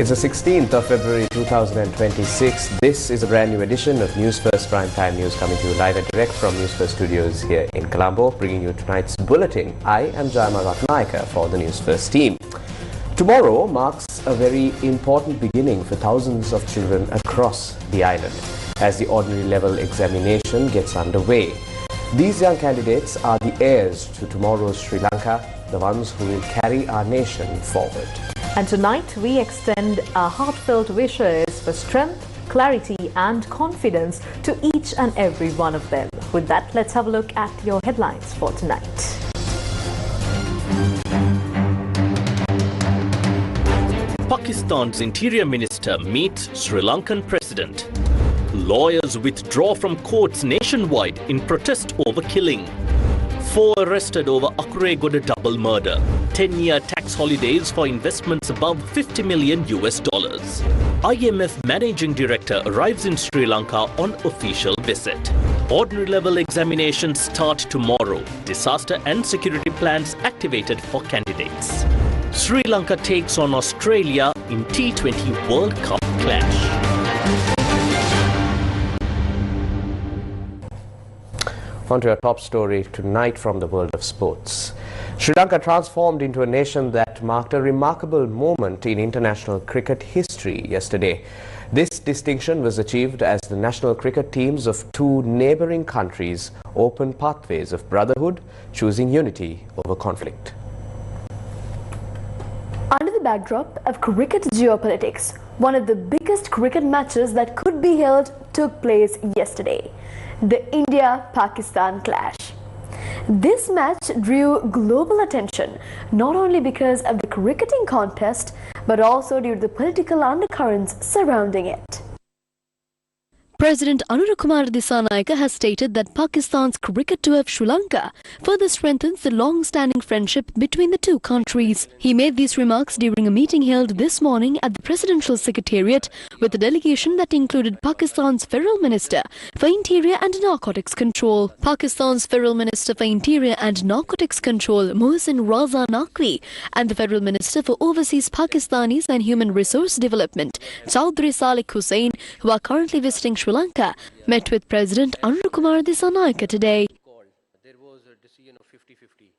It's the 16th of February 2026. This is a brand new edition of Newsfirst Primetime News coming to you live and direct from Newsfirst Studios here in Colombo, bringing you tonight's bulletin. I am Jayama Ratnaika for the Newsfirst team. Tomorrow marks a very important beginning for thousands of children across the island as the ordinary level examination gets underway. These young candidates are the heirs to tomorrow's Sri Lanka, the ones who will carry our nation forward. And tonight we extend our heartfelt wishes for strength, clarity and confidence to each and every one of them. With that, let's have a look at your headlines for tonight. Pakistan's Interior Minister meets Sri Lankan President. Lawyers withdraw from courts nationwide in protest over killing. 4 arrested over Akuregoda double murder. 10-year tax holidays for investments above $50 million. IMF Managing Director arrives in Sri Lanka on official visit. Ordinary level examinations start tomorrow. Disaster and security plans activated for candidates. Sri Lanka takes on Australia in T20 World Cup clash. On to our top story tonight from the world of sports. Sri Lanka transformed into a nation that marked a remarkable moment in international cricket history yesterday. This distinction was achieved as the national cricket teams of 2 neighbouring countries opened pathways of brotherhood, choosing unity over conflict. Under the backdrop of cricket geopolitics, one of the biggest cricket matches that could be held took place yesterday. The India-Pakistan clash. This match drew global attention not only because of the cricketing contest but also due to the political undercurrents surrounding it. President Anurukumar Dissanayake has stated that Pakistan's cricket tour of Sri Lanka further strengthens the long-standing friendship between the 2 countries. He made these remarks during a meeting held this morning at the Presidential Secretariat with a delegation that included Pakistan's Federal Minister for Interior and Narcotics Control. Pakistan's Federal Minister for Interior and Narcotics Control, Mohsin Raza Naqvi, and the Federal Minister for Overseas Pakistanis and Human Resource Development, Chaudhry Salih Hussain, who are currently visiting Sri Lanka, met with President Anurukumar Dissanayake today. There was a decision of 50-50,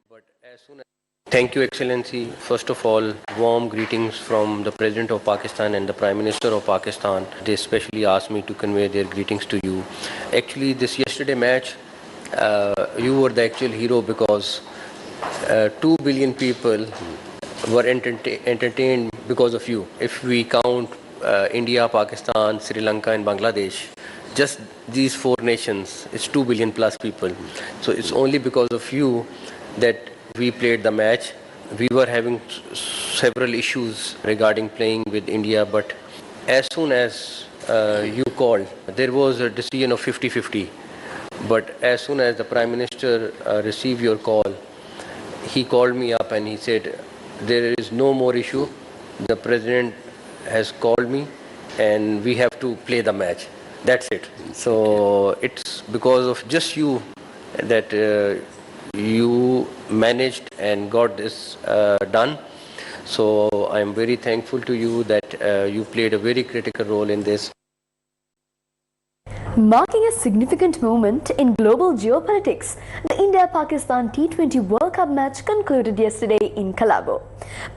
but as soon as... Thank you, Excellency. First of all, warm greetings from the President of Pakistan and the Prime Minister of Pakistan. They especially asked me to convey their greetings to you. Actually, this yesterday match, you were the actual hero because 2 billion people were entertained because of you. If we count India, Pakistan, Sri Lanka and Bangladesh, just these 4 nations, it's 2 billion plus people. So it's only because of you that we played the match. We were having several issues regarding playing with India, but as soon as you called, there was a decision of 50-50. But as soon as the Prime Minister received your call, he called me up and he said, there is no more issue. The President has called me and we have to play the match. That's it. So it's because of just you that you managed and got this done. So I'm very thankful to you that you played a very critical role in this. Marking a significant moment in global geopolitics, the India-Pakistan T20 World Cup match concluded yesterday in Colombo,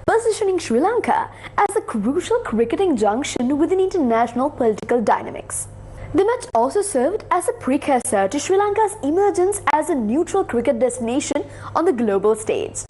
positioning Sri Lanka as a crucial cricketing junction within international political dynamics. The match also served as a precursor to Sri Lanka's emergence as a neutral cricket destination on the global stage.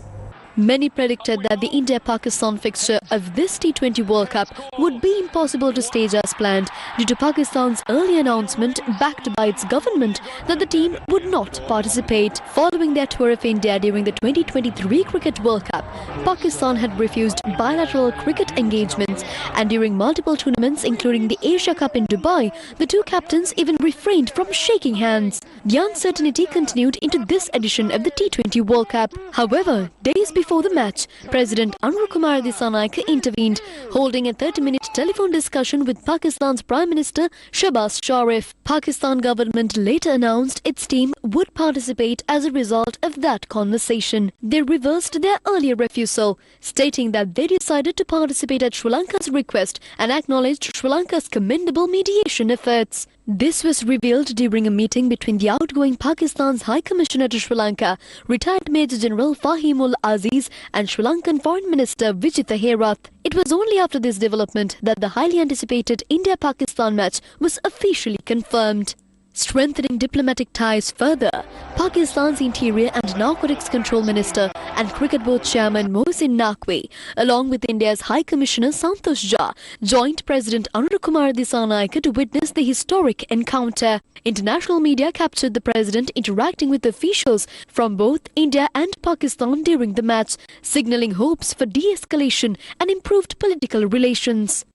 Many predicted that the India-Pakistan fixture of this T20 World Cup would be impossible to stage as planned due to Pakistan's early announcement, backed by its government, that the team would not participate. Following their tour of India during the 2023 Cricket World Cup, Pakistan had refused bilateral cricket engagements, and during multiple tournaments including the Asia Cup in Dubai, the 2 captains even refrained from shaking hands. The uncertainty continued into this edition of the T20 World Cup. However, days before before the match, President Kumar Dissanayake intervened, holding a 30-minute telephone discussion with Pakistan's Prime Minister Shehbaz Sharif. Pakistan government later announced its team would participate as a result of that conversation. They reversed their earlier refusal, stating that they decided to participate at Sri Lanka's request and acknowledged Sri Lanka's commendable mediation efforts. This was revealed during a meeting between the outgoing Pakistan's High Commissioner to Sri Lanka, retired Major General Fahimul Aziz, and Sri Lankan Foreign Minister Vijitha Herath. It was only after this development that the highly anticipated India-Pakistan match was officially confirmed. Strengthening diplomatic ties further, Pakistan's Interior and Narcotics Control Minister and Cricket Board Chairman Mohsin Naqvi, along with India's High Commissioner Santosh Jha, joined President Kumar Dissanayake to witness the historic encounter. International media captured the president interacting with officials from both India and Pakistan during the match, signalling hopes for de-escalation and improved political relations.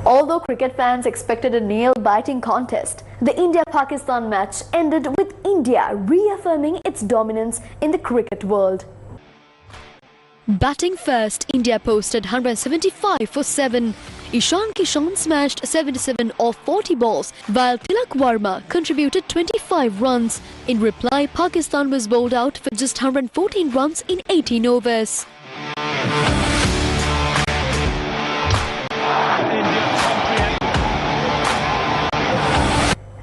Although cricket fans expected a nail-biting contest, the India-Pakistan match ended with India reaffirming its dominance in the cricket world. Batting first, India posted 175 for 7. Ishan Kishan smashed 77 off 40 balls, while Tilak Varma contributed 25 runs. In reply, Pakistan was bowled out for just 114 runs in 18 overs.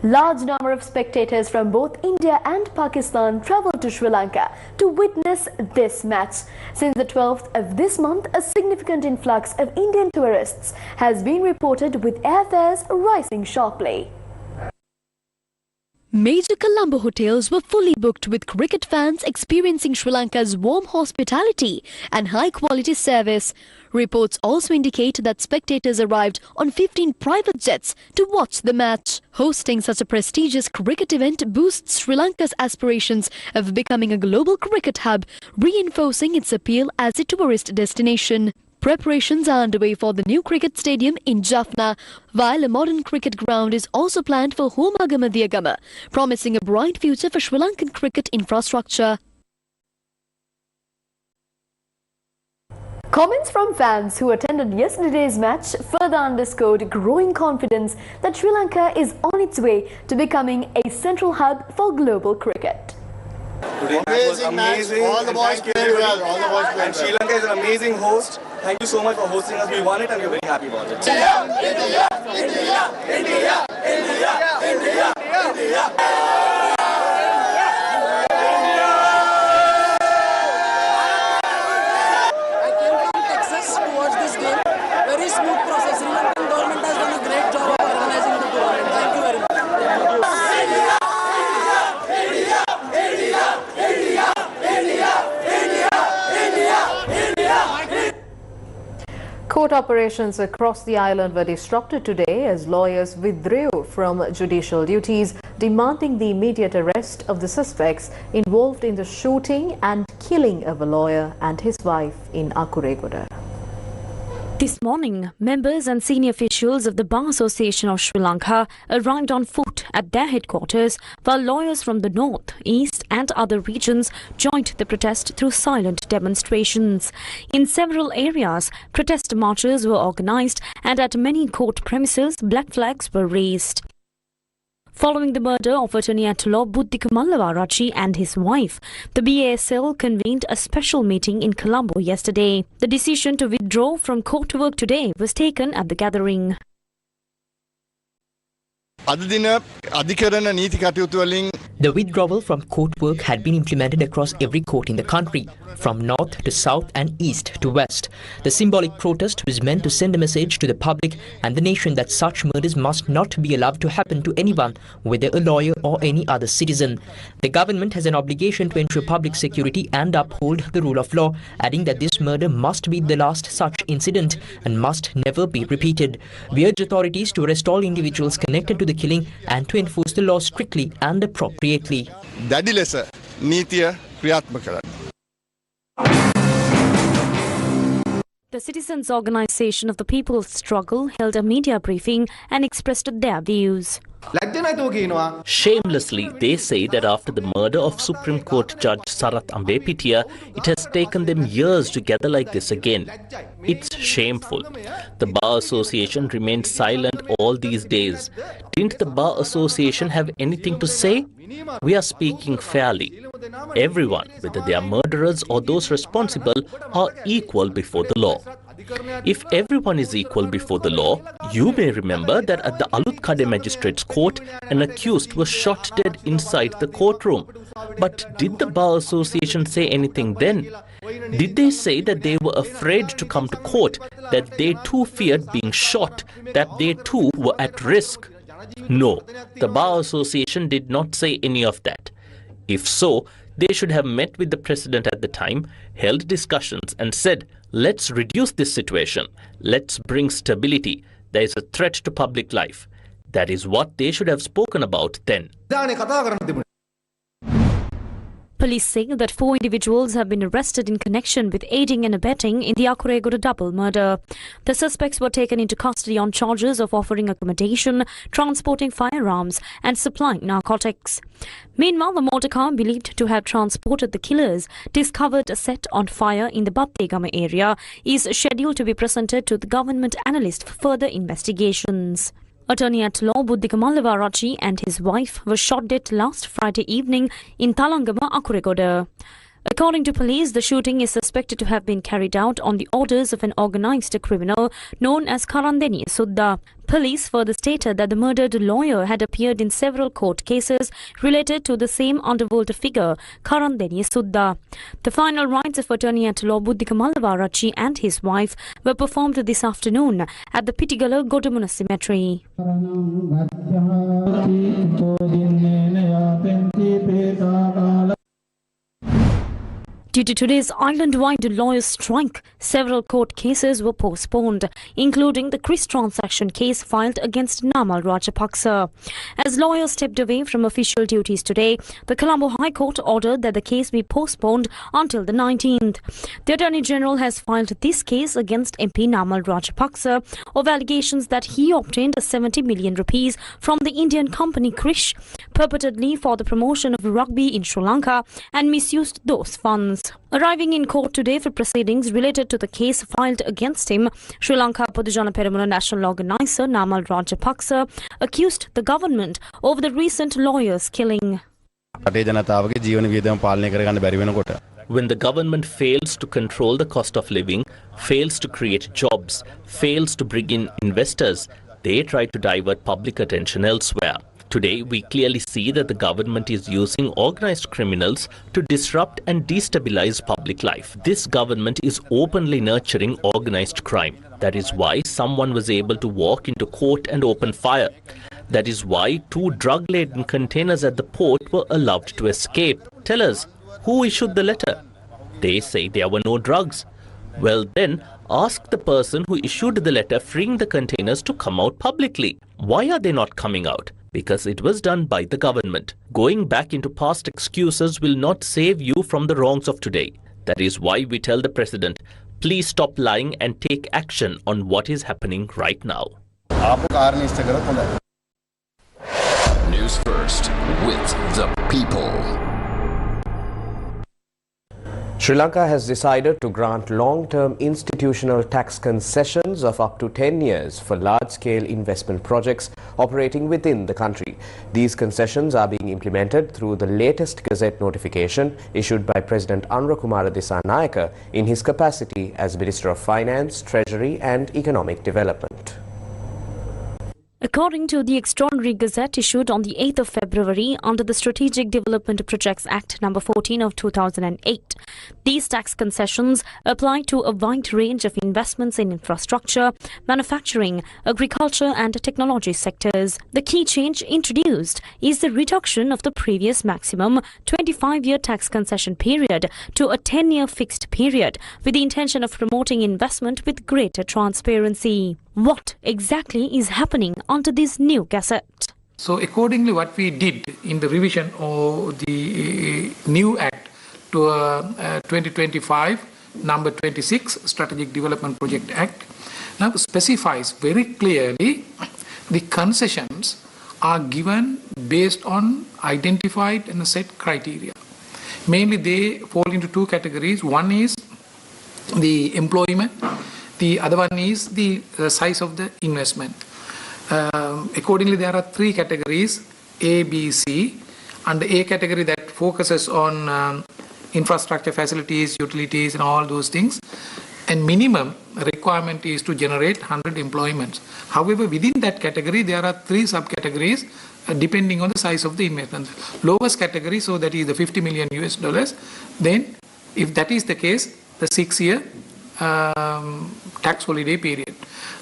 Large number of spectators from both India and Pakistan travelled to Sri Lanka to witness this match. Since the 12th of this month, a significant influx of Indian tourists has been reported, with airfares rising sharply. Major Colombo hotels were fully booked, with cricket fans experiencing Sri Lanka's warm hospitality and high-quality service. Reports also indicate that spectators arrived on 15 private jets to watch the match. Hosting such a prestigious cricket event boosts Sri Lanka's aspirations of becoming a global cricket hub, reinforcing its appeal as a tourist destination. Preparations are underway for the new cricket stadium in Jaffna, while a modern cricket ground is also planned for Homagama Diagama, promising a bright future for Sri Lankan cricket infrastructure. Comments from fans who attended yesterday's match further underscored growing confidence that Sri Lanka is on its way to becoming a central hub for global cricket. Today was amazing. All the boys played well. All the boys played well. And Sri Lanka is an amazing host. Thank you so much for hosting us. We won it and we're very happy about it. India, India, India, India, India, India, India. Court operations across the island were disrupted today as lawyers withdrew from judicial duties, demanding the immediate arrest of the suspects involved in the shooting and killing of a lawyer and his wife in Akuregoda. This morning, members and senior officials of the Bar Association of Sri Lanka arrived on foot at their headquarters, while lawyers from the north, east and other regions joined the protest through silent demonstrations. In several areas, protest marches were organized, and at many court premises, black flags were raised. Following the murder of Attorney-at-Law Buddhika Mallavarachi and his wife, the BASL convened a special meeting in Colombo yesterday. The decision to withdraw from court work today was taken at the gathering. The withdrawal from court work had been implemented across every court in the country, from north to south and east to west. The symbolic protest was meant to send a message to the public and the nation that such murders must not be allowed to happen to anyone, whether a lawyer or any other citizen. The government has an obligation to ensure public security and uphold the rule of law, adding that this murder must be the last such incident and must never be repeated. We urge authorities to arrest all individuals connected to the killing and to enforce the law strictly and appropriately. The the Citizens Organisation of the People's Struggle held a media briefing and expressed their views. Shamelessly, they say that after the murder of Supreme Court Judge Sarath Ambepitiya, it has taken them years to gather like this again. It's shameful. The Bar Association remained silent all these days. Didn't the Bar Association have anything to say? We are speaking fairly. Everyone, whether they are murderers or those responsible, are equal before the law. If everyone is equal before the law, you may remember that at the Alutkade Magistrates Court, an accused was shot dead inside the courtroom. But did the Bar Association say anything then? Did they say that they were afraid to come to court, that they too feared being shot, that they too were at risk? No, the Bar Association did not say any of that. If so, they should have met with the President at the time, held discussions and said, let's reduce this situation. Let's bring stability. There is a threat to public life. That is what they should have spoken about then. Police say that 4 individuals have been arrested in connection with aiding and abetting in the Akuregoda double murder. The suspects were taken into custody on charges of offering accommodation, transporting firearms and supplying narcotics. Meanwhile, the motor car believed to have transported the killers, discovered set on fire in the Battegama area, is scheduled to be presented to the government analyst for further investigations. Attorney at law Buddhika Mallavarachi and his wife were shot dead last Friday evening in Talangama, Akuregoda. According to police, the shooting is suspected to have been carried out on the orders of an organised criminal known as Karandeni Sudha. Police further stated that the murdered lawyer had appeared in several court cases related to the same underworld figure, Karandeni Sudha. The final rites of attorney at law Buddhika Mallavarachi and his wife were performed this afternoon at the Pittigala Godamuna Cemetery. Due to today's island-wide lawyers' strike, several court cases were postponed, including the Chris transaction case filed against Namal Rajapaksa. As lawyers stepped away from official duties today, the Colombo High Court ordered that the case be postponed until the 19th. The Attorney General has filed this case against MP Namal Rajapaksa of allegations that he obtained 70 million rupees from the Indian company Krish, purportedly for the promotion of rugby in Sri Lanka, and misused those funds. Arriving in court today for proceedings related to the case filed against him, Sri Lanka Podujana Peramuna National Organizer Namal Rajapaksa accused the government over the recent lawyer's killing. When the government fails to control the cost of living, fails to create jobs, fails to bring in investors, they try to divert public attention elsewhere. Today, we clearly see that the government is using organized criminals to disrupt and destabilize public life. This government is openly nurturing organized crime. That is why someone was able to walk into court and open fire. That is why 2 drug-laden containers at the port were allowed to escape. Tell us, who issued the letter? They say there were no drugs. Well then, ask the person who issued the letter freeing the containers to come out publicly. Why are they not coming out? Because it was done by the government. Going back into past excuses will not save you from the wrongs of today. That is why we tell the President, please stop lying and take action on what is happening right now. News First with the people. Sri Lanka has decided to grant long-term institutional tax concessions of up to 10 years for large-scale investment projects operating within the country. These concessions are being implemented through the latest Gazette notification issued by President Anurukumara Dissanayake in his capacity as Minister of Finance, Treasury and Economic Development. According to the Extraordinary Gazette issued on the 8th of February under the Strategic Development Projects Act No. 14 of 2008, these tax concessions apply to a wide range of investments in infrastructure, manufacturing, agriculture and technology sectors. The key change introduced is the reduction of the previous maximum 25-year tax concession period to a 10-year fixed period with the intention of promoting investment with greater transparency. What exactly is happening under this new gazette? So accordingly, what we did in the revision of the new act to 2025, number 26 Strategic Development Project Act now specifies very clearly the concessions are given based on identified and set criteria. Mainly they fall into two categories. One is the employment, the other one is the size of the investment. Accordingly, there are three categories, A, B, C. And the A category that focuses on infrastructure, facilities, utilities and all those things. And minimum requirement is to generate 100 employments. However, within that category, there are three subcategories depending on the size of the investment. Lowest category, so that is the 50 million US dollars. Then, if that is the case, the 6-year tax holiday period.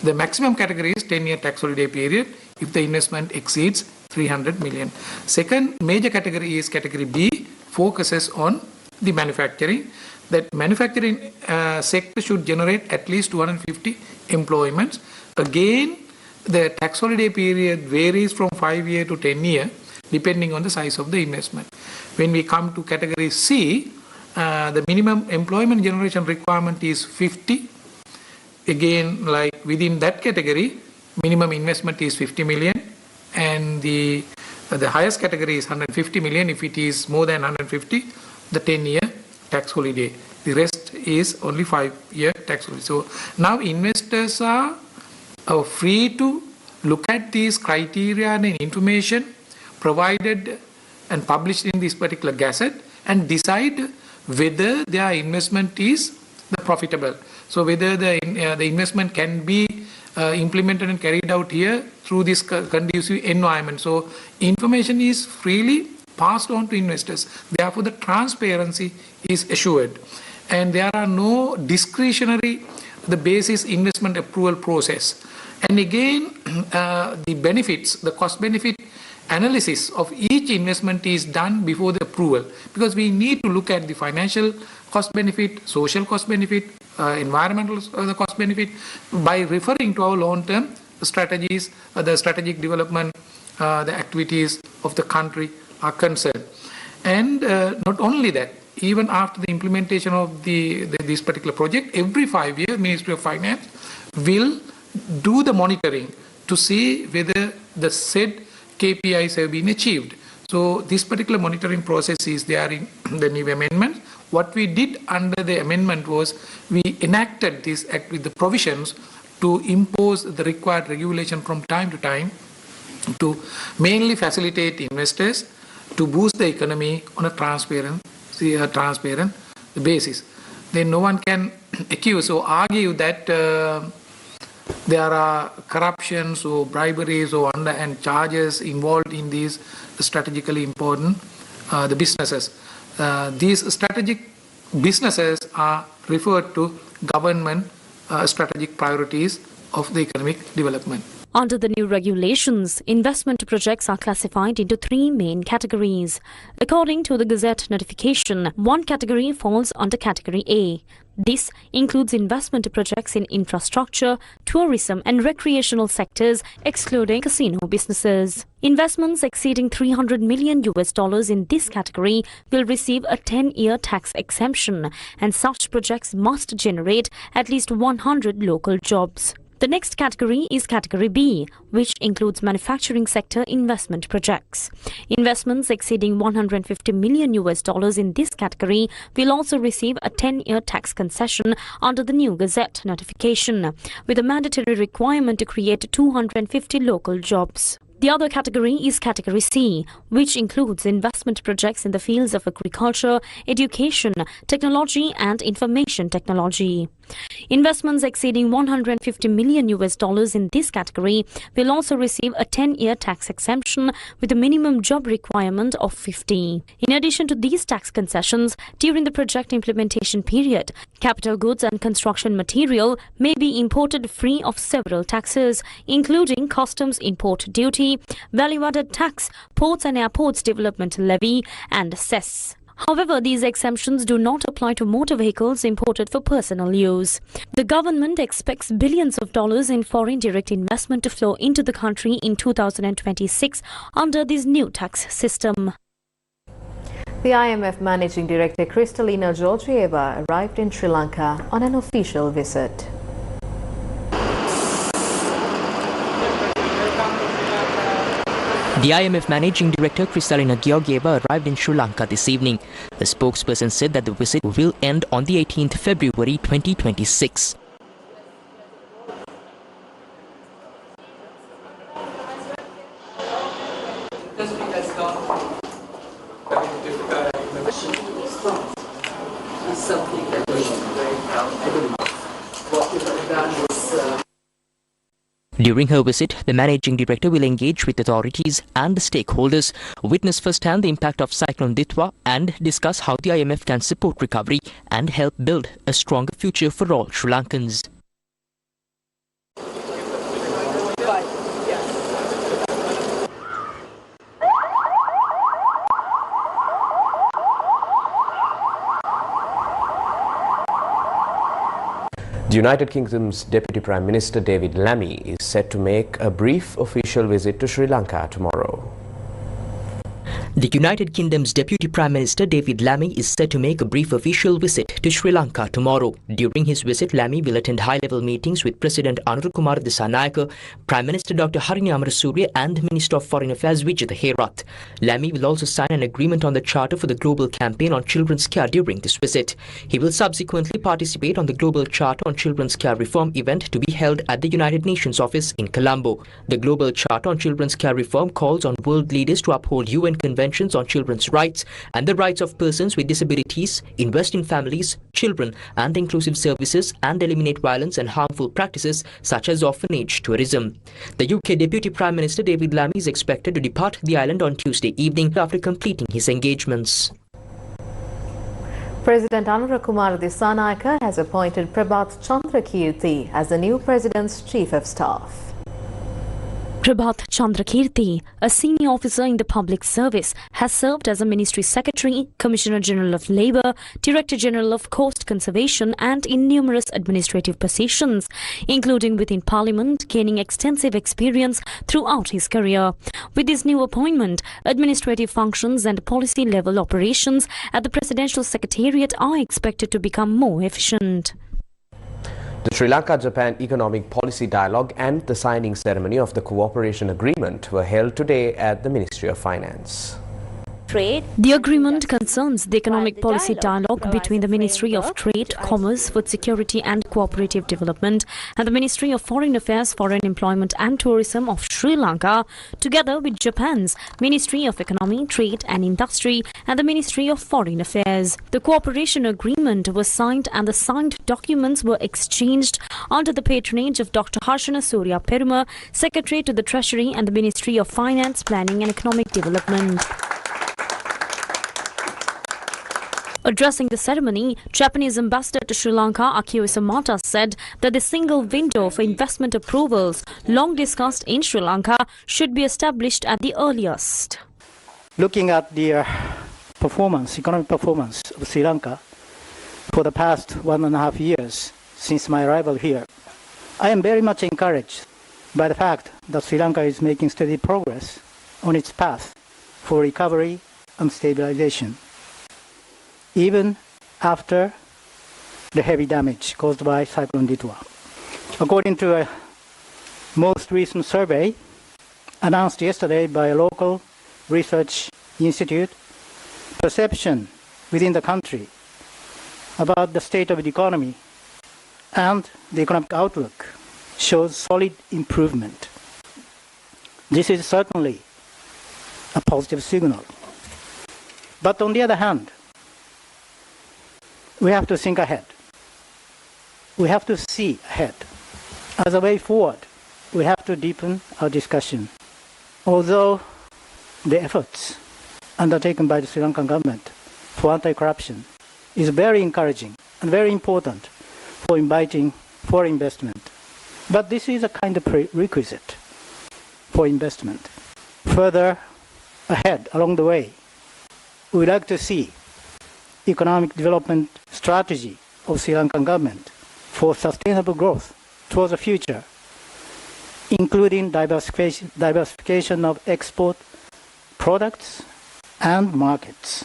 The maximum category is 10-year tax holiday period if the investment exceeds 300 million. Second major category is category B, focuses on the manufacturing. That manufacturing sector should generate at least 250 employments. Again, the tax holiday period varies from 5-year to 10-year depending on the size of the investment. When we come to category C, the minimum employment generation requirement is 50. Again, like within that category, minimum investment is 50 million and the highest category is 150 million. If it is more than 150, the 10-year tax holiday. The rest is only 5-year tax holiday. So now investors are free to look at these criteria and information provided and published in this particular gazette and decide whether their investment is profitable. So whether the investment can be implemented and carried out here through this conducive environment. So information is freely passed on to investors. Therefore, the transparency is assured. And there are no discretionary, the basis investment approval process. And again, the benefits, the cost-benefit analysis of each investment is done before the approval, because we need to look at the financial cost-benefit, social cost-benefit, environmental cost-benefit by referring to our long-term strategies, the strategic development, the activities of the country are concerned. And not only that, even after the implementation of this particular project, every 5 years, Ministry of Finance will do the monitoring to see whether the said KPIs have been achieved. So this particular monitoring process is there in the new amendment. What we did under the amendment was we enacted this act with the provisions to impose the required regulation from time to time to mainly facilitate investors to boost the economy on a transparent basis. Then no one can accuse or argue that there are corruptions or briberies or and charges involved in these strategically important the businesses. These strategic businesses are referred to government strategic priorities of the economic development. Under the new regulations, investment projects are classified into three main categories. According to the Gazette notification, one category falls under Category A. This includes investment projects in infrastructure, tourism and recreational sectors, excluding casino businesses. Investments exceeding $300 million in this category will receive a 10-year tax exemption, and such projects must generate at least 100 local jobs. The next category is Category B, which includes manufacturing sector investment projects. Investments exceeding $150 million in this category will also receive a 10-year tax concession under the new Gazette notification, with a mandatory requirement to create 250 local jobs. The other category is Category C, which includes investment projects in the fields of agriculture, education, technology and information technology. Investments exceeding $150 million in this category will also receive a 10-year tax exemption with a minimum job requirement of 50. In addition to these tax concessions, during the project implementation period, capital goods and construction material may be imported free of several taxes, including customs import duty, value-added tax, ports and airports development levy, and cess. However, these exemptions do not apply to motor vehicles imported for personal use. The government expects billions of dollars in foreign direct investment to flow into the country in 2026 under this new tax system. The IMF Managing Director Kristalina Georgieva arrived in Sri Lanka on an official visit. The IMF Managing Director Kristalina Georgieva arrived in Sri Lanka this evening. The spokesperson said that the visit will end on the 18th February 2026. During her visit, the Managing Director will engage with authorities and stakeholders, witness firsthand the impact of Cyclone Ditwa and discuss how the IMF can support recovery and help build a stronger future for all Sri Lankans. The United Kingdom's Deputy Prime Minister David Lammy is set to make a brief official visit to Sri Lanka tomorrow. The United Kingdom's Deputy Prime Minister David Lammy is set to make a brief official visit to Sri Lanka tomorrow. During his visit, Lammy will attend high-level meetings with President Anurukumara Dissanayake, Prime Minister Dr. Harini Amarasuriya and Minister of Foreign Affairs Vijitha Herath. Lammy will also sign an agreement on the Charter for the Global Campaign on Children's Care during this visit. He will subsequently participate on the Global Charter on Children's Care Reform event to be held at the United Nations office in Colombo. The Global Charter on Children's Care Reform calls on world leaders to uphold UN Conventions on children's rights and the rights of persons with disabilities, invest in families, children and inclusive services, and eliminate violence and harmful practices such as orphanage tourism. The UK Deputy Prime Minister David Lammy is expected to depart the island on Tuesday evening after completing his engagements. President Anurukumara Dissanayake has appointed Prabhat Chandrakirti as the new president's chief of staff. Prabhat Chandrakirti, a senior officer in the public service, has served as a Ministry Secretary, Commissioner General of Labour, Director General of Coast Conservation and in numerous administrative positions, including within Parliament, gaining extensive experience throughout his career. With this new appointment, administrative functions and policy-level operations at the Presidential Secretariat are expected to become more efficient. The Sri Lanka-Japan Economic Policy Dialogue and the signing ceremony of the cooperation agreement were held today at the Ministry of Finance. The agreement concerns the economic policy dialogue between the Ministry of Trade, Commerce, Food Security and Cooperative Development and the Ministry of Foreign Affairs, Foreign Employment and Tourism of Sri Lanka, together with Japan's Ministry of Economy, Trade and Industry and the Ministry of Foreign Affairs. The cooperation agreement was signed and the signed documents were exchanged under the patronage of Dr. Harshana Surya Peruma, Secretary to the Treasury and the Ministry of Finance, Planning and Economic Development. Addressing the ceremony, Japanese ambassador to Sri Lanka, Akio Isamata, said that the single window for investment approvals, long discussed in Sri Lanka, should be established at the earliest. Looking at the economic performance of Sri Lanka for the past 1.5 years since my arrival here, I am very much encouraged by the fact that Sri Lanka is making steady progress on its path for recovery and stabilization, even after the heavy damage caused by Cyclone Ditwa. According to a most recent survey announced yesterday by a local research institute, perception within the country about the state of the economy and the economic outlook shows solid improvement. This is certainly a positive signal. But on the other hand, we have to think ahead. We have to see ahead. As a way forward, we have to deepen our discussion. Although the efforts undertaken by the Sri Lankan government for anti-corruption is very encouraging and very important for inviting foreign investment, but this is a kind of prerequisite for investment. Further ahead, along the way, we would like to see economic development strategy of Sri Lankan government for sustainable growth towards the future, including diversification of export products and markets.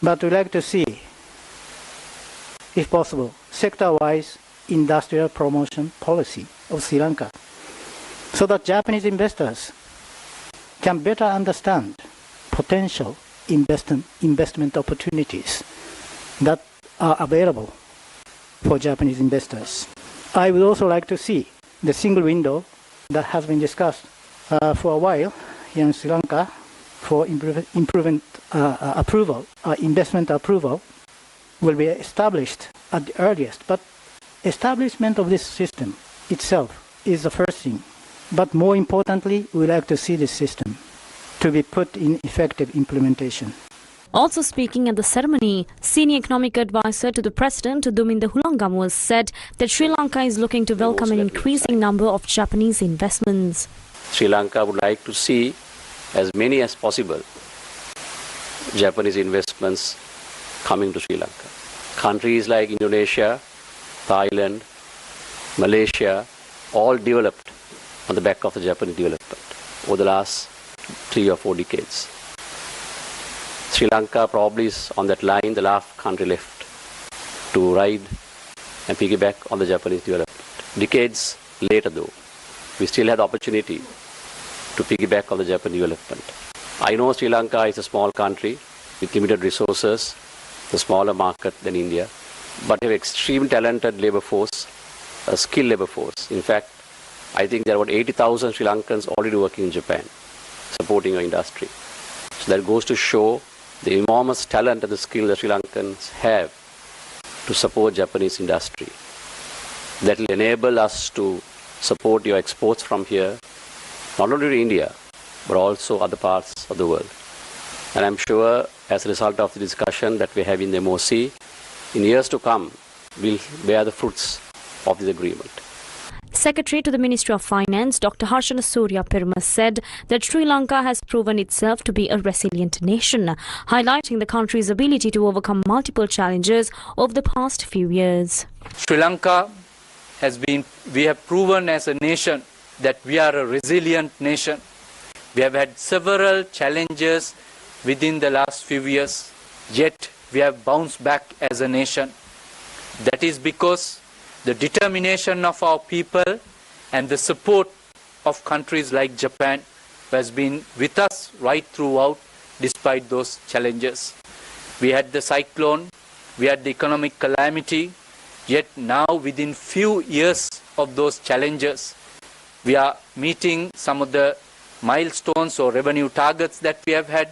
But we'd like to see, if possible, sector-wise industrial promotion policy of Sri Lanka so that Japanese investors can better understand potential investment opportunities that are available for Japanese investors. I would also like to see the single window that has been discussed for a while here in Sri Lanka for investment approval will be established at the earliest. But establishment of this system itself is the first thing. But more importantly, we like to see this system to be put in effective implementation. Also speaking at the ceremony, senior economic advisor to the President, Duminda Hulangamu, said that Sri Lanka is looking to welcome an increasing number of Japanese investments. Sri Lanka would like to see as many as possible Japanese investments coming to Sri Lanka. Countries like Indonesia, Thailand, Malaysia, all developed on the back of the Japanese development over the last 3 or 4 decades. Sri Lanka probably is on that line, the last country left to ride and piggyback on the Japanese development. Decades later though, we still had the opportunity to piggyback on the Japanese development. I know Sri Lanka is a small country with limited resources, a smaller market than India, but have extremely talented labor force, a skilled labor force. In fact, I think there are about 80,000 Sri Lankans already working in Japan, supporting our industry. So that goes to show the enormous talent and the skill that Sri Lankans have to support Japanese industry. That will enable us to support your exports from here, not only to India, but also other parts of the world. And I'm sure as a result of the discussion that we have in the MOC, in years to come, we'll bear the fruits of this agreement. Secretary to the Ministry of Finance, Dr. Harshana Surya Perumal, said that Sri Lanka has proven itself to be a resilient nation, highlighting the country's ability to overcome multiple challenges over the past few years. Sri Lanka we have proven as a nation that we are a resilient nation. We have had several challenges within the last few years, yet we have bounced back as a nation. That is because the determination of our people and the support of countries like Japan has been with us right throughout despite those challenges. We had the cyclone, we had the economic calamity, yet now within few years of those challenges, we are meeting some of the milestones or revenue targets that we have had,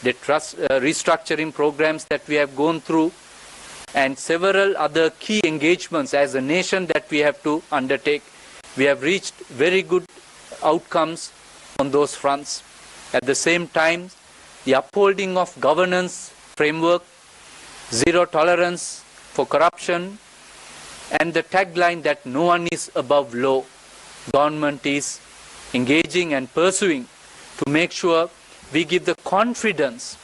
the restructuring programs that we have gone through, and several other key engagements as a nation that we have to undertake. We have reached very good outcomes on those fronts. At the same time, the upholding of governance framework, zero tolerance for corruption, and the tagline that no one is above law. Government is engaging and pursuing to make sure we give the confidence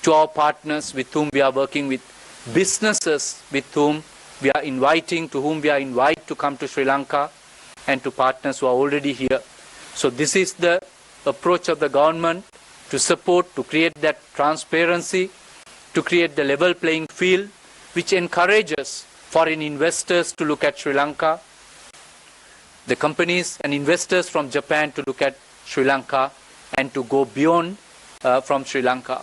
to our partners with whom we are working with, businesses with whom we are inviting, to whom we are invited to come to Sri Lanka, and to partners who are already here. So this is the approach of the government to support, to create that transparency, to create the level playing field, which encourages foreign investors to look at Sri Lanka, the companies and investors from Japan to look at Sri Lanka, and to go beyond from Sri Lanka.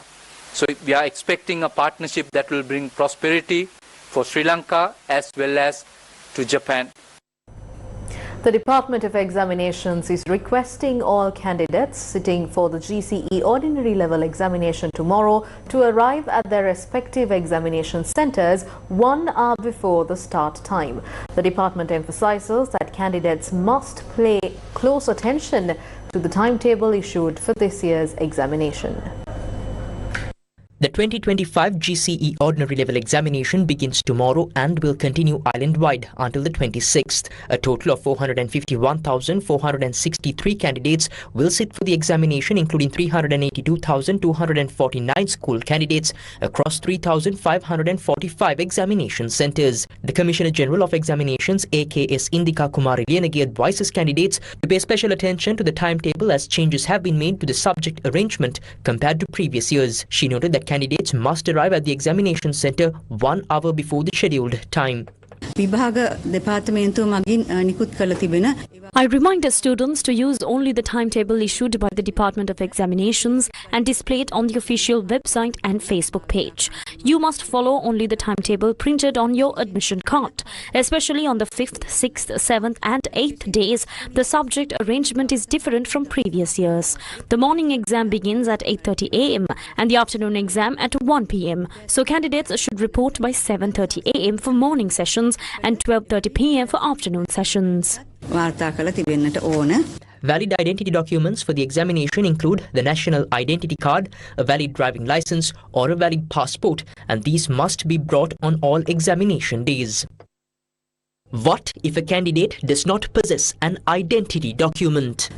So we are expecting a partnership that will bring prosperity for Sri Lanka as well as to Japan. The Department of Examinations is requesting all candidates sitting for the GCE Ordinary Level Examination tomorrow to arrive at their respective examination centres 1 hour before the start time. The department emphasises that candidates must pay close attention to the timetable issued for this year's examination. The 2025 GCE Ordinary Level Examination begins tomorrow and will continue island-wide until the 26th. A total of 451,463 candidates will sit for the examination, including 382,249 school candidates across 3,545 examination centres. The Commissioner General of Examinations, AKS Indika Kumari Liyanagi, advises candidates to pay special attention to the timetable as changes have been made to the subject arrangement compared to previous years. She noted that Candidates must arrive at the examination centre 1 hour before the scheduled time. I remind the students to use only the timetable issued by the Department of Examinations and displayed on the official website and Facebook page. You must follow only the timetable printed on your admission card. Especially on the 5th, 6th, 7th and 8th days, the subject arrangement is different from previous years. The morning exam begins at 8:30 am and the afternoon exam at 1 pm. So candidates should report by 7:30 am for morning sessions and 12:30 pm for afternoon sessions. Valid identity documents for the examination include the national identity card, a valid driving license or a valid passport, and these must be brought on all examination days. What if a candidate does not possess an identity document?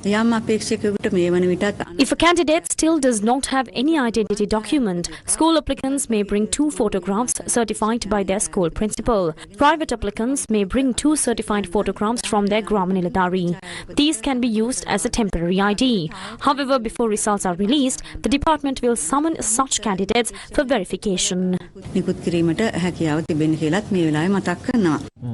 If a candidate still does not have any identity document, school applicants may bring 2 photographs certified by their school principal. Private applicants may bring 2 certified photographs from their Gramaniladari. These can be used as a temporary ID. However, before results are released, the department will summon such candidates for verification.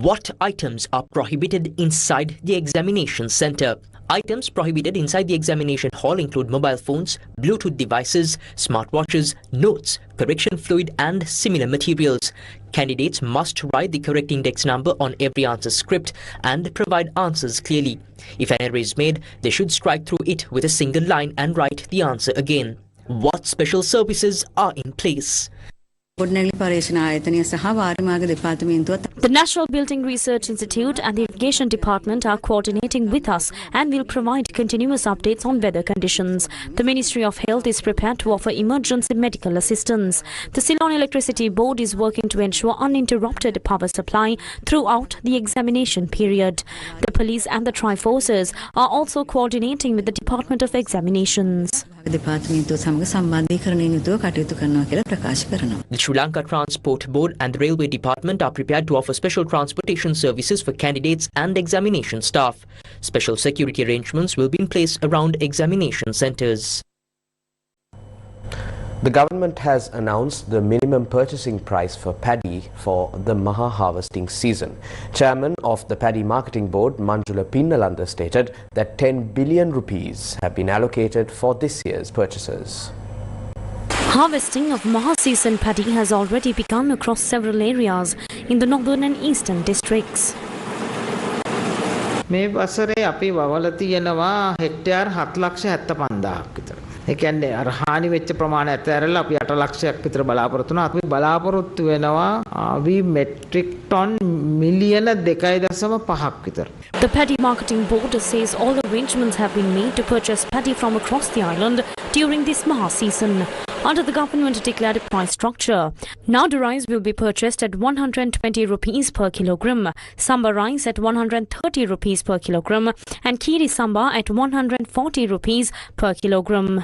What items are prohibited inside the examination centre? Items prohibited inside the examination hall include mobile phones, Bluetooth devices, smartwatches, notes, correction fluid and similar materials. Candidates must write the correct index number on every answer script and provide answers clearly. If an error is made, they should strike through it with a single line and write the answer again. What special services are in place? The National Building Research Institute and the Irrigation Department are coordinating with us and will provide continuous updates on weather conditions. The Ministry of Health is prepared to offer emergency medical assistance. The Ceylon Electricity Board is working to ensure uninterrupted power supply throughout the examination period. The police and the Tri-Forces are also coordinating with the Department of Examinations. The Sri Lanka Transport Board and the Railway Department are prepared to offer special transportation services for candidates and examination staff. Special security arrangements will be in place around examination centres. The government has announced the minimum purchasing price for paddy for the Maha harvesting season. Chairman of the Paddy Marketing Board, Manjula Pinnalanda, stated that 10 billion rupees have been allocated for this year's purchases. Harvesting of Maha season paddy has already begun across several areas in the northern and eastern districts. මේ වසරේ අපි වවල තියෙනවා hectare 7,75,000ක් විතර. ඒ කියන්නේ අර හානි වෙච්ච ප්‍රමාණය ඇතරලා අපි 8,00,000ක් විතර බලාපොරොත්තු වෙනවා. අපි බලාපොරොත්තු වෙනවා අපි මෙට්‍රික් ටන් මිලියන 2.5ක් විතර. The Paddy Marketing Board says all arrangements have been made to purchase paddy from across the island during this Maha season. Under the government declared price structure, Nada rice will be purchased at 120 rupees per kilogram, Samba rice at 130 rupees per kilogram, and Kiri Samba at 140 rupees per kilogram.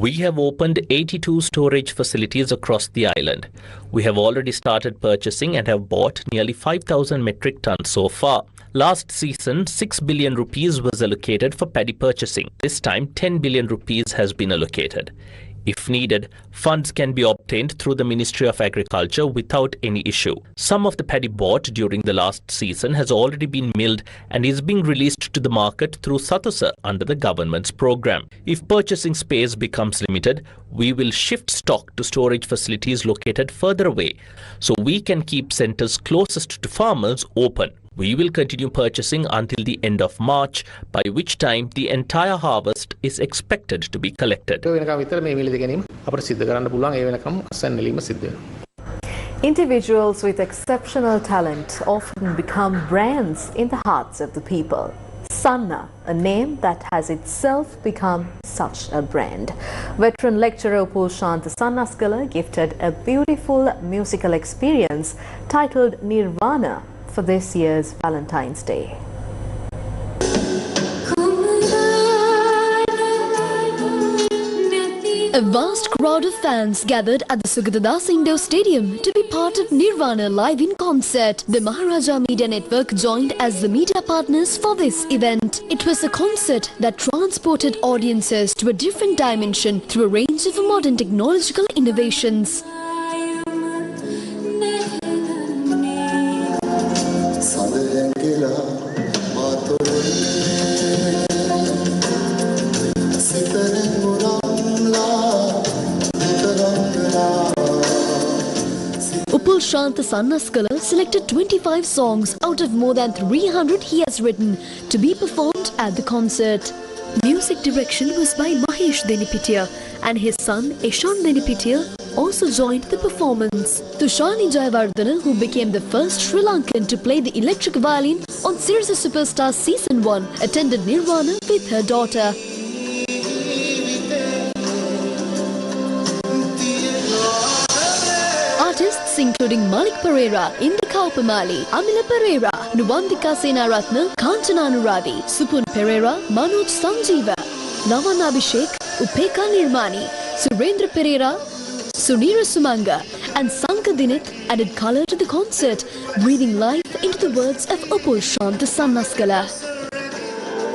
We have opened 82 storage facilities across the island. We have already started purchasing and have bought nearly 5,000 metric tons so far. Last season, 6 billion rupees was allocated for paddy purchasing. This time, 10 billion rupees has been allocated. If needed, funds can be obtained through the Ministry of Agriculture without any issue. Some of the paddy bought during the last season has already been milled and is being released to the market through Sirasa under the government's program. If purchasing space becomes limited, we will shift stock to storage facilities located further away so we can keep centres closest to farmers open. We will continue purchasing until the end of March, by which time the entire harvest is expected to be collected. Individuals with exceptional talent often become brands in the hearts of the people. Sanna, a name that has itself become such a brand. Veteran lecturer Pulshant Sannaskala gifted a beautiful musical experience titled Nirvana for this year's Valentine's Day. A vast crowd of fans gathered at the Sugatadasa Indoor Stadium to be part of Nirvana live in concert. The Maharaja Media Network joined as the media partners for this event. It was a concert that transported audiences to a different dimension through a range of modern technological innovations. Upul Shanta Sannaskala selected 25 songs out of more than 300 he has written to be performed at the concert. Music direction was by Mahesh Denipitiya and his son Eshan Denipitiya also joined the performance. Tushani Jayawardena, who became the first Sri Lankan to play the electric violin on Sirasa Superstar Season 1, attended Nirvana with her daughter. Artists including Malik Pereira, Inda Kaupamali, Amila Pereira, Nuvandika Senaratna, Kanchana Anuradi, Supun Pereira, Manoj Sanjeeva, Navana Abhishek, Upeka Nirmani, Surendra Pereira, Sunira Sumanga and Sanka Dinit added colour to the concert, breathing life into the words of Upul Shanta Sannaskala.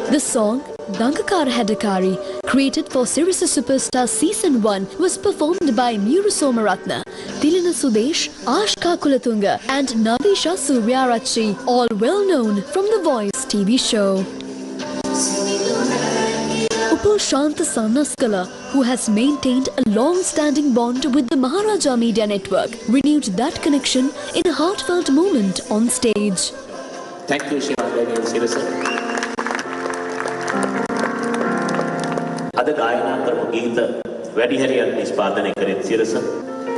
The song Dankakara Hedakari, created for Sirasa Superstar Season 1, was performed by Muru Somaratna, Tilina Sudesh, Ashka Kulatunga and Navisha Suryarachi, all well known from the Voice TV show. Upul Shanta Sannaskala, who has maintained a long-standing bond with the Maharaja Media Network, renewed that connection in a heartfelt moment on stage. Thank you, Shivandani and Sirasa. අද ගායනා කරපු ගීත වැඩි හරියක් නිෂ්පාදනය කරේ සිරස.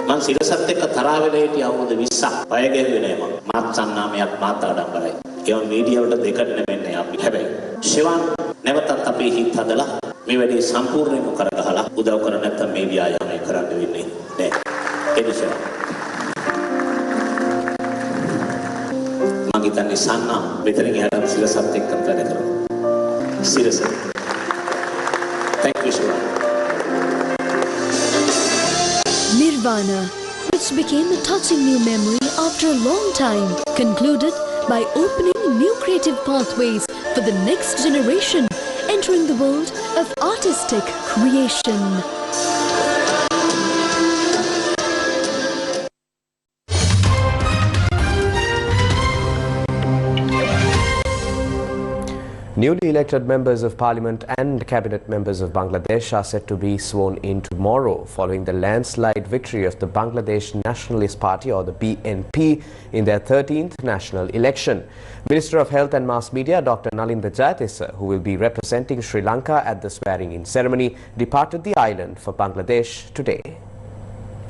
මම සිරසත් එක්ක තරහ වෙලා හිටිය අවුරුදු 20ක්. බය ගැහුවේ නෑ මම. මාත් සන්නාමයක් මාත් ආඩම්බරයි. ඒවා මීඩියා වලට දෙකට නෙමෙන්නේ අපි. හැබැයි ශිවන් නැවතත් අපේ හිත හදලා මේ වැඩේ සම්පූර්ණයෙන්ම කරගහලා උදව් කර නැත්නම් මේ ව්‍යායාමය කරන්න වෙන්නේ නෑ. ඒ නිසා මම හිතන්නේ සන්නා මෙතනින් එහාට සිරසත් එක්ක වැඩ කරමු. සිරස. Thank you, Shiva. Nirvana, which became a touching new memory after a long time, concluded by opening new creative pathways for the next generation, entering the world of artistic creation. Newly elected members of parliament and cabinet members of Bangladesh are set to be sworn in tomorrow following the landslide victory of the Bangladesh Nationalist Party, or the BNP, in their 13th national election. Minister of Health and Mass Media Dr. Nalinda Jayatissa, who will be representing Sri Lanka at the swearing-in ceremony, departed the island for Bangladesh today.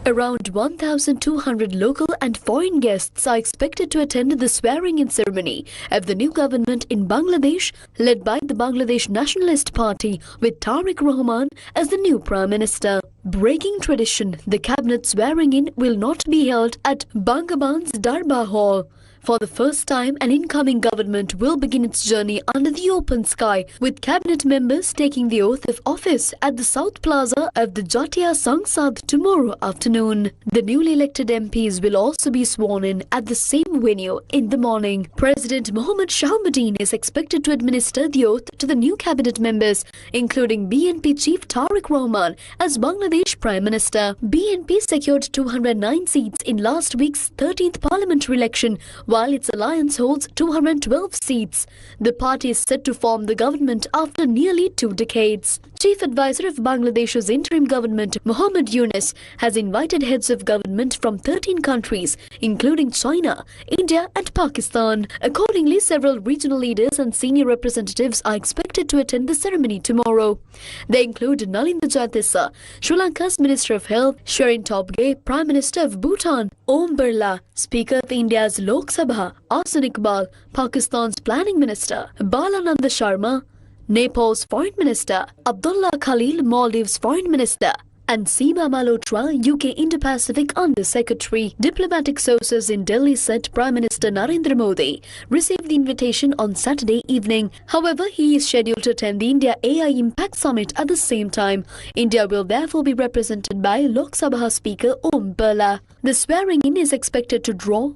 Around 1,200 local and foreign guests are expected to attend the swearing-in ceremony of the new government in Bangladesh, led by the Bangladesh Nationalist Party, with Tariq Rahman as the new Prime Minister. Breaking tradition, the cabinet swearing-in will not be held at Bangaban's Darbar Hall. For the first time, an incoming government will begin its journey under the open sky, with cabinet members taking the oath of office at the South Plaza of the Jatiya Sangsad tomorrow afternoon. The newly elected MPs will also be sworn in at the same venue in the morning. President Mohammad Shahabuddin is expected to administer the oath to the new cabinet members, including BNP Chief Tariq Rahman as Bangladesh Prime Minister. BNP secured 209 seats in last week's 13th parliamentary election, while its alliance holds 212 seats. The party is set to form the government after nearly 2 decades. Chief Advisor of Bangladesh's interim government, Muhammad Yunus, has invited heads of government from 13 countries, including China, India and Pakistan. Accordingly, several regional leaders and senior representatives are expected to attend the ceremony tomorrow. They include Nalinda Jayatissa, Sri Lanka's Minister of Health, Sherin Tobgay, Prime Minister of Bhutan, Om Birla, Speaker of India's Lok Sabha, Ahsan Iqbal, Pakistan's Planning Minister, Balananda Sharma, Nepal's Foreign Minister, Abdullah Khalil, Maldives' Foreign Minister, and Seema Malhotra, UK Indo-Pacific Under-Secretary. Diplomatic sources in Delhi said Prime Minister Narendra Modi received the invitation on Saturday evening. However, he is scheduled to attend the India AI Impact Summit at the same time. India will therefore be represented by Lok Sabha Speaker Om Birla. The swearing-in is expected to draw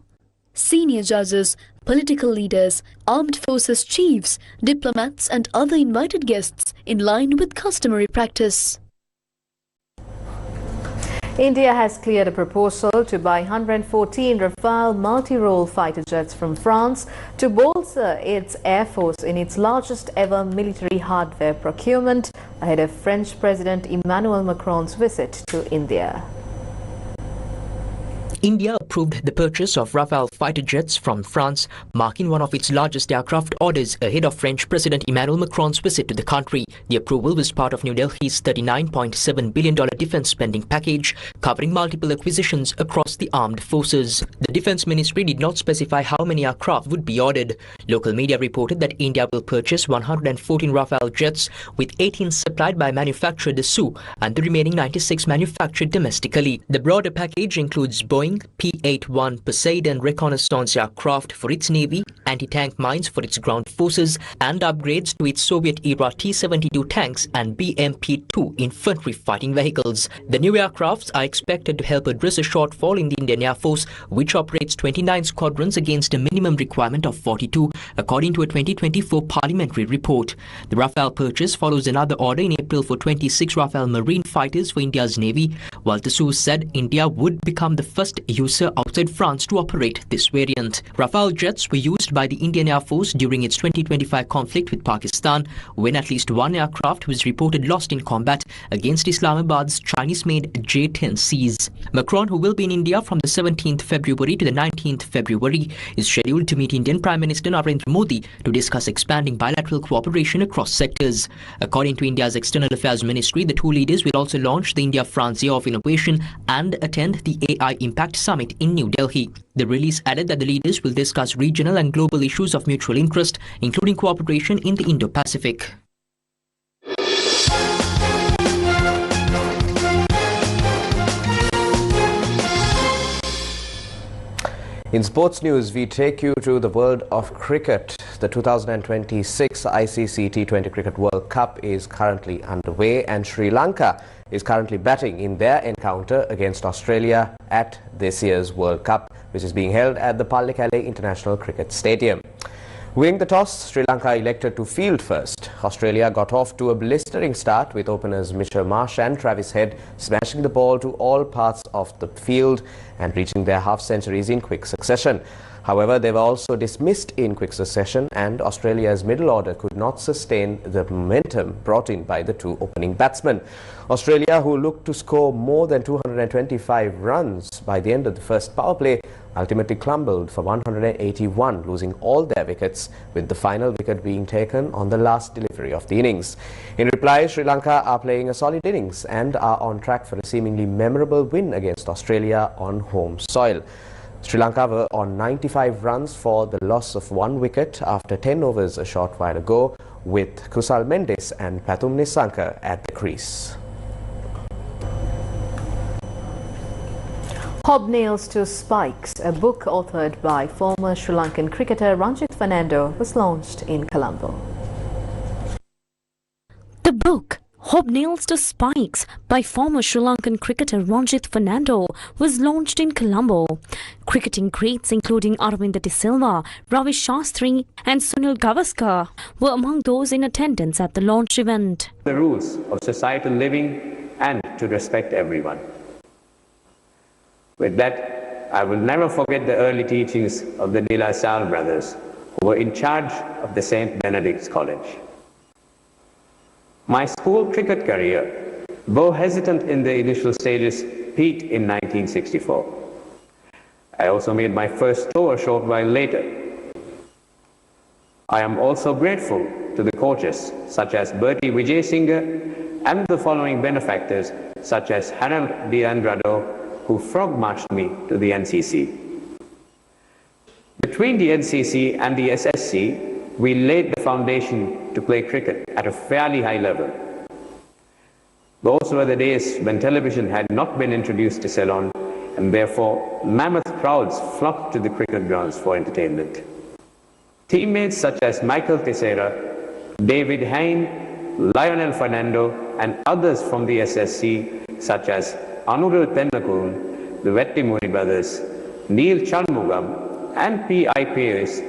senior judges, political leaders, armed forces chiefs, diplomats and other invited guests in line with customary practice. India has cleared a proposal to buy 114 Rafale multi-role fighter jets from France to bolster its air force in its largest ever military hardware procurement ahead of French President Emmanuel Macron's visit to India. India approved the purchase of Rafale fighter jets from France, marking one of its largest aircraft orders ahead of French President Emmanuel Macron's visit to the country. The approval was part of New Delhi's $39.7 billion defense spending package, covering multiple acquisitions across the armed forces. The Defense Ministry did not specify how many aircraft would be ordered. Local media reported that India will purchase 114 Rafale jets, with 18 supplied by manufacturer Dassault and the remaining 96 manufactured domestically. The broader package includes Boeing P-81 Poseidon reconnaissance aircraft for its Navy, anti-tank mines for its ground forces, and upgrades to its Soviet-era T-72 tanks and BMP-2 infantry fighting vehicles. The new aircrafts are expected to help address a shortfall in the Indian Air Force, which operates 29 squadrons against a minimum requirement of 42, according to a 2024 parliamentary report. The Rafale purchase follows another order in April for 26 Rafale marine fighters for India's Navy, while Dassault said India would become the first user outside France to operate this variant. Rafale jets were used by the Indian Air Force during its 2025 conflict with Pakistan, when at least one aircraft was reported lost in combat against Islamabad's Chinese-made J-10Cs. Macron, who will be in India from the 17th February to the 19th February, is scheduled to meet Indian Prime Minister Narendra Modi to discuss expanding bilateral cooperation across sectors. According to India's External Affairs Ministry, the two leaders will also launch the India-France Year of Innovation and attend the AI Impact Summit in New Delhi. The release added that the leaders will discuss regional and global issues of mutual interest, including cooperation in the Indo-Pacific. In sports news, we take you to the world of cricket. The 2026 ICC T20 Cricket World Cup is currently underway, and Sri Lanka is currently batting in their encounter against Australia at this year's World Cup, which is being held at the Pallekele International Cricket Stadium. Winning the toss, Sri Lanka elected to field first. Australia got off to a blistering start with openers Mitchell Marsh and Travis Head smashing the ball to all parts of the field and reaching their half-centuries in quick succession. However, they were also dismissed in quick succession, and Australia's middle order could not sustain the momentum brought in by the two opening batsmen. Australia, who looked to score more than 225 runs by the end of the first power play, ultimately crumbled for 181, losing all their wickets, with the final wicket being taken on the last delivery of the innings. In reply, Sri Lanka are playing a solid innings and are on track for a seemingly memorable win against Australia on home soil. Sri Lanka were on 95 runs for the loss of one wicket after 10 overs a short while ago, with Kusal Mendes and Pathum Nissanka at the crease. Hobnails to Spikes, a book authored by former Sri Lankan cricketer Ranjit Fernando, was launched in Colombo. The book Hobnails to Spikes by former Sri Lankan cricketer Ranjit Fernando was launched in Colombo. Cricketing greats including Aravinda De Silva, Ravi Shastri and Sunil Gavaskar were among those in attendance at the launch event. The rules of societal living and to respect everyone. With that, I will never forget the early teachings of the De La Salle brothers, who were in charge of the St. Benedict's College. My school cricket career, though hesitant in the initial stages, peaked in 1964. I also made my first tour a short while later. I am also grateful to the coaches such as Bertie Vijaysinger and the following benefactors such as Harold D'Andrado, who frog-marched me to the NCC. Between the NCC and the SSC, we laid the foundation to play cricket at a fairly high level. Those were the days when television had not been introduced to Ceylon, and therefore mammoth crowds flocked to the cricket grounds for entertainment. Teammates such as Michael Teixeira, David Hein, Lionel Fernando, and others from the SSC such as Anuru Tennakul, the Vettimuri brothers, Neil Chanmugam, and P.I. Pierce,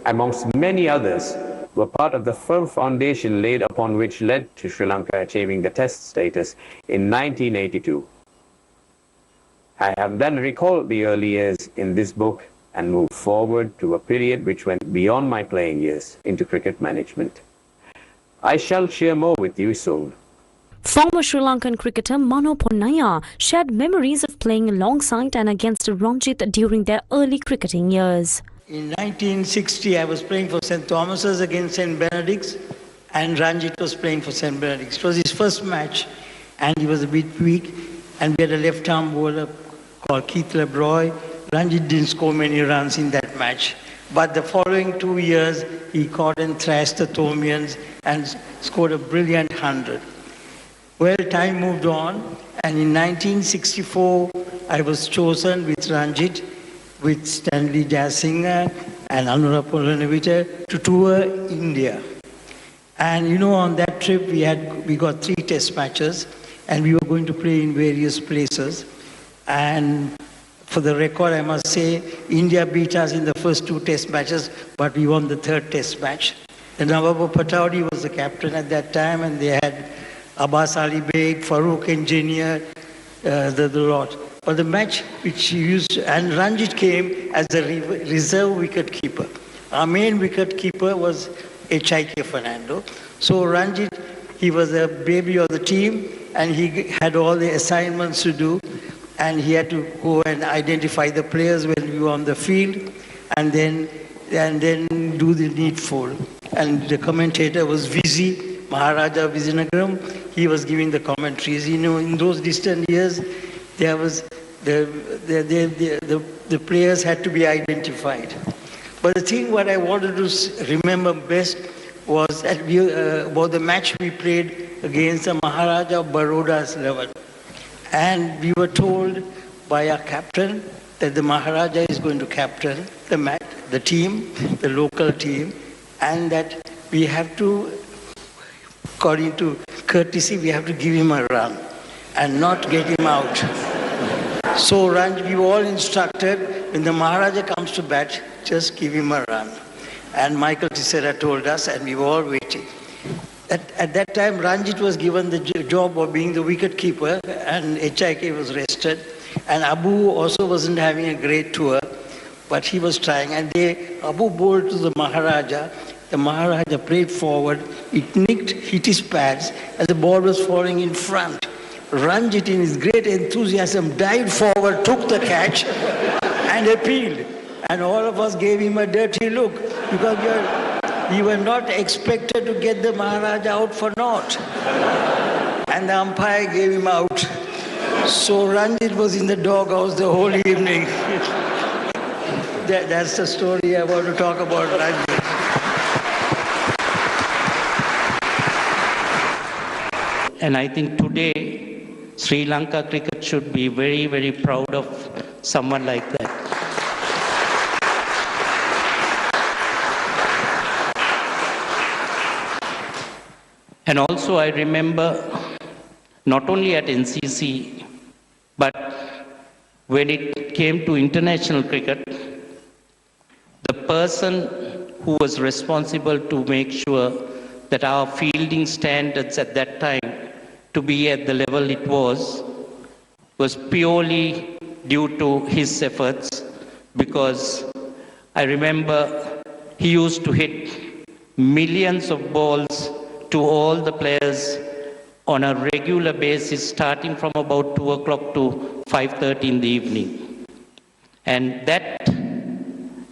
amongst many others, were part of the firm foundation laid upon which led to Sri Lanka achieving the Test status in 1982. I have then recalled the early years in this book and moved forward to a period which went beyond my playing years into cricket management. I shall share more with you soon. Former Sri Lankan cricketer Mano Ponnaya shared memories of playing alongside and against Ranjit during their early cricketing years. In 1960, I was playing for St. Thomas's against St. Benedict's, and Ranjit was playing for St. Benedict's. It was his first match, and he was a bit weak, and we had a left-arm bowler called Keith Lebroy. Ranjit didn't score many runs in that match, but the following 2 years, he caught and thrashed the Thomians and scored a brilliant 100. Well, time moved on, and in 1964, I was chosen with Ranjit, with Stanley Jayasinghe and Anura Polanavita to tour India. And you know, on that trip we got 3 test matches, and we were going to play in various places. And for the record, I must say, India beat us in the first 2 test matches, but we won the 3rd test match. And Nawab Pataudi was the captain at that time, and they had Abbas Ali Beg, Farooq Engineer, the lot. But the match which he used, and Ranjit came as a reserve wicket keeper. Our main wicket keeper was H.I.K. Fernando. So Ranjit, he was a baby of the team, and he had all the assignments to do, and he had to go and identify the players when we were on the field, and then do the needful. And the commentator was Vizi, Maharaja Vizianagaram. He was giving the commentaries. You know, in those distant years, there was the players had to be identified. But the thing what I wanted to remember best was that about the match we played against the Maharaja of Baroda's 11. And we were told by our captain that the Maharaja is going to captain the team, the local team, and that we have to, according to courtesy, we have to give him a run and not get him out. So we were all instructed, when the Maharaja comes to bat, just give him a run. And Michael Teixeira told us, and we were all waiting. At that time, Ranjit was given the job of being the wicket keeper, and H.I.K. was rested. And Abu also wasn't having a great tour, but he was trying. And Abu bowled to the Maharaja. The Maharaja played forward. It hit his pads, and the ball was falling in front. Ranjit, in his great enthusiasm, dived forward, took the catch, and appealed. And all of us gave him a dirty look, because we were not expected to get the Maharaja out for naught. And the umpire gave him out. So Ranjit was in the doghouse the whole evening. That's the story I want to talk about Ranjit. And I think today, Sri Lanka cricket should be very, very proud of someone like that. And also I remember, not only at NCC, but when it came to international cricket, the person who was responsible to make sure that our fielding standards at that time to be at the level it was purely due to his efforts, because I remember he used to hit millions of balls to all the players on a regular basis, starting from about 2 o'clock to 5:30 in the evening. And that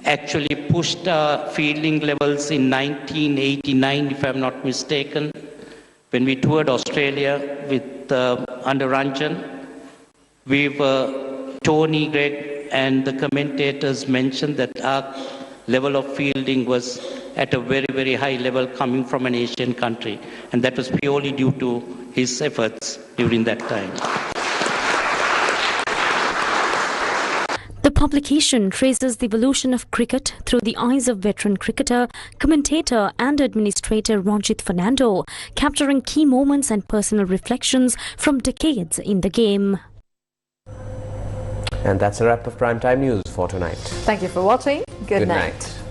actually pushed our fielding levels in 1989, if I'm not mistaken, when we toured Australia with under Ranjan. Tony, Greg, and the commentators mentioned that our level of fielding was at a very, very high level coming from an Asian country. And that was purely due to his efforts. during that time. The publication traces the evolution of cricket through the eyes of veteran cricketer, commentator and administrator Ranjit Fernando, capturing key moments and personal reflections from decades in the game. And that's a wrap of Primetime News for tonight. Thank you for watching. Good night.